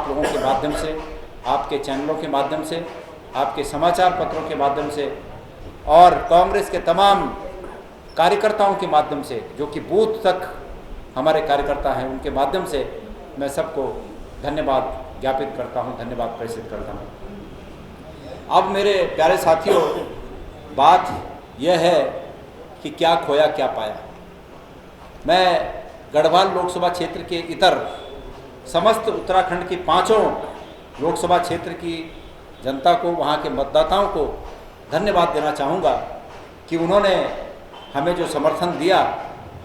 आप लोगों के माध्यम से, आपके चैनलों के माध्यम से, आपके समाचार पत्रों के माध्यम से और कांग्रेस के तमाम कार्यकर्ताओं के माध्यम से, जो कि बूथ तक हमारे कार्यकर्ता हैं, उनके माध्यम से मैं सबको धन्यवाद ज्ञापित करता हूं, धन्यवाद प्रेषित करता हूं। अब मेरे प्यारे साथियों, बात यह है कि क्या खोया क्या पाया। मैं गढ़वाल लोकसभा क्षेत्र के इतर समस्त उत्तराखंड की 5 लोकसभा क्षेत्र की जनता को, वहाँ के मतदाताओं को धन्यवाद देना चाहूँगा कि उन्होंने हमें जो समर्थन दिया,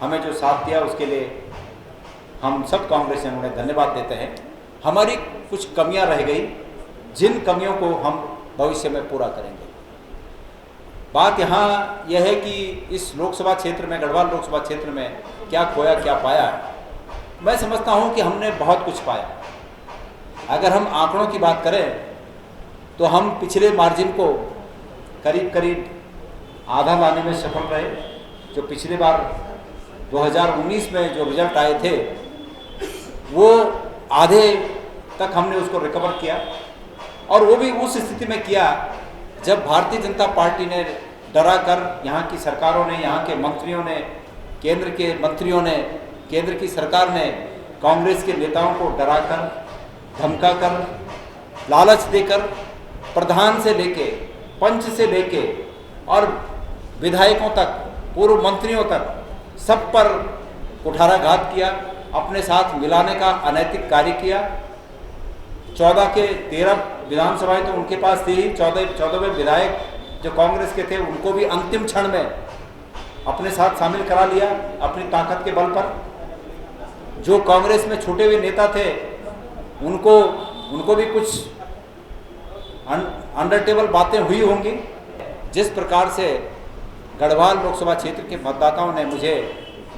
हमें जो साथ दिया, उसके लिए हम सब कांग्रेसियों उन्हें धन्यवाद देते हैं। हमारी कुछ कमियां रह गई, जिन कमियों को हम भविष्य में पूरा करेंगे। बात यहाँ यह है कि इस लोकसभा क्षेत्र में, गढ़वाल लोकसभा क्षेत्र में क्या खोया क्या पाया। मैं समझता हूँ कि हमने बहुत कुछ पाया। अगर हम आंकड़ों की बात करें तो हम पिछले मार्जिन को करीब करीब आधा लाने में सफल रहे। जो पिछले बार 2019 में जो रिजल्ट आए थे, वो आधे तक हमने उसको रिकवर किया, और वो भी उस स्थिति में किया जब भारतीय जनता पार्टी ने डरा कर, यहाँ की सरकारों ने, यहाँ के मंत्रियों ने, केंद्र के मंत्रियों ने, केंद्र की सरकार ने कांग्रेस के नेताओं को डराकर, धमकाकर, लालच देकर, प्रधान से लेके, पंच से लेके और विधायकों तक, पूर्व मंत्रियों तक, सब पर कुठाराघात किया, अपने साथ मिलाने का अनैतिक कार्य किया। 14 के 13 विधानसभाएं तो उनके पास थी ही, 14वें विधायक जो कांग्रेस के थे, उनको भी अंतिम क्षण में अपने साथ शामिल करा लिया अपनी ताकत के बल पर। जो कांग्रेस में छूटे हुए नेता थे, उनको भी कुछ अंडर टेबल बातें हुई होंगी। जिस प्रकार से गढ़वाल लोकसभा क्षेत्र के मतदाताओं ने मुझे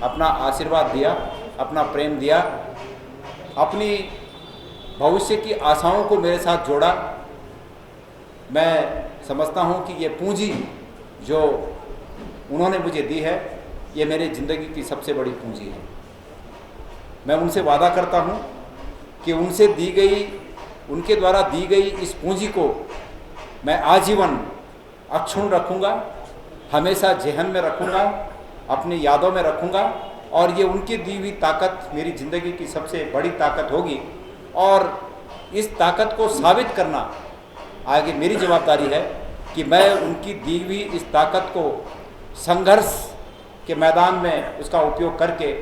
अपना आशीर्वाद दिया, अपना प्रेम दिया, अपनी भविष्य की आशाओं को मेरे साथ जोड़ा, मैं समझता हूँ कि ये पूंजी जो उन्होंने मुझे दी है, ये मेरी ज़िंदगी की सबसे बड़ी पूंजी है। मैं उनसे वादा करता हूँ कि उनके द्वारा दी गई इस पूंजी को मैं आजीवन अक्षुण्ण रखूँगा, हमेशा ज़हन में रखूँगा, अपनी यादों में रखूँगा, और ये उनकी दी हुई ताकत मेरी ज़िंदगी की सबसे बड़ी ताकत होगी। और इस ताकत को साबित करना आगे मेरी जवाबदारी है कि मैं उनकी दी हुई इस ताकत को संघर्ष के मैदान में उसका उपयोग करके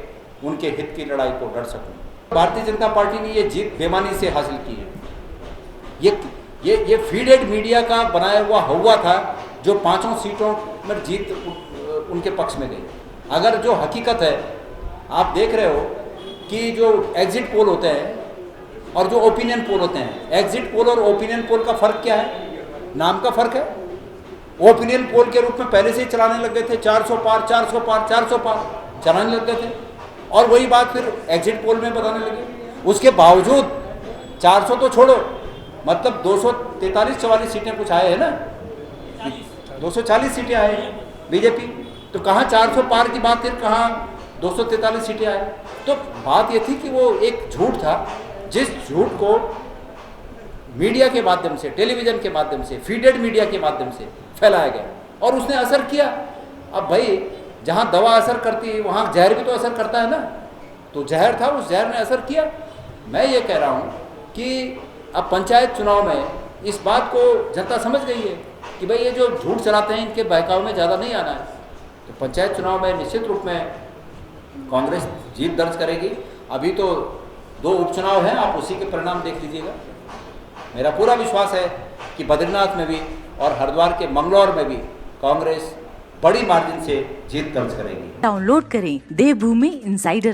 उनके हित की लड़ाई को लड़ सकूं। भारतीय जनता पार्टी ने ये जीत बेईमानी से हासिल की है। ये फीडेड मीडिया का बनाया हुआ था, जो 5 सीटों में जीत उनके पक्ष में गई। अगर जो हकीकत है, आप देख रहे हो कि जो एग्जिट पोल होते हैं और जो ओपिनियन पोल होते हैं, एग्जिट पोल और ओपिनियन पोल का फ़र्क क्या है? नाम का फ़र्क है। ओपिनियन पोल के रूप में पहले से ही चलाने लग गए थे, 400 पार 400 पार 400 पार चलाने लग गए थे, और वही बात फिर एग्जिट पोल में बताने लगे। उसके बावजूद 400 तो छोड़ो, मतलब 243-44 सीटें कुछ आए हैं ना, 240 सीटें आए हैं बीजेपी, तो कहाँ 400 पार की बात, फिर कहाँ 243 सीटें आए। तो बात ये थी कि वो एक झूठ था, जिस झूठ को मीडिया के माध्यम से, टेलीविज़न के माध्यम से, फीडेड मीडिया के माध्यम से फैलाया गया, और उसने असर किया। अब भाई, जहाँ दवा असर करती है वहाँ जहर भी तो असर करता है ना, तो जहर था, उस जहर ने असर किया। मैं ये कह रहा हूँ कि अब पंचायत चुनाव में इस बात को जनता समझ गई है कि भाई ये जो झूठ चलाते हैं, इनके बहकाव में ज़्यादा नहीं आना है। तो पंचायत चुनाव में निश्चित रूप में कांग्रेस जीत दर्ज करेगी। अभी तो 2 उपचुनाव हैं, आप उसी के परिणाम देख लीजिएगा। मेरा पूरा विश्वास है कि बद्रीनाथ में भी और हरिद्वार के मंगलौर में भी कांग्रेस बड़ी मार्जिन से जीत दर्ज करेगी। डाउनलोड करें देवभूमि इंसाइडर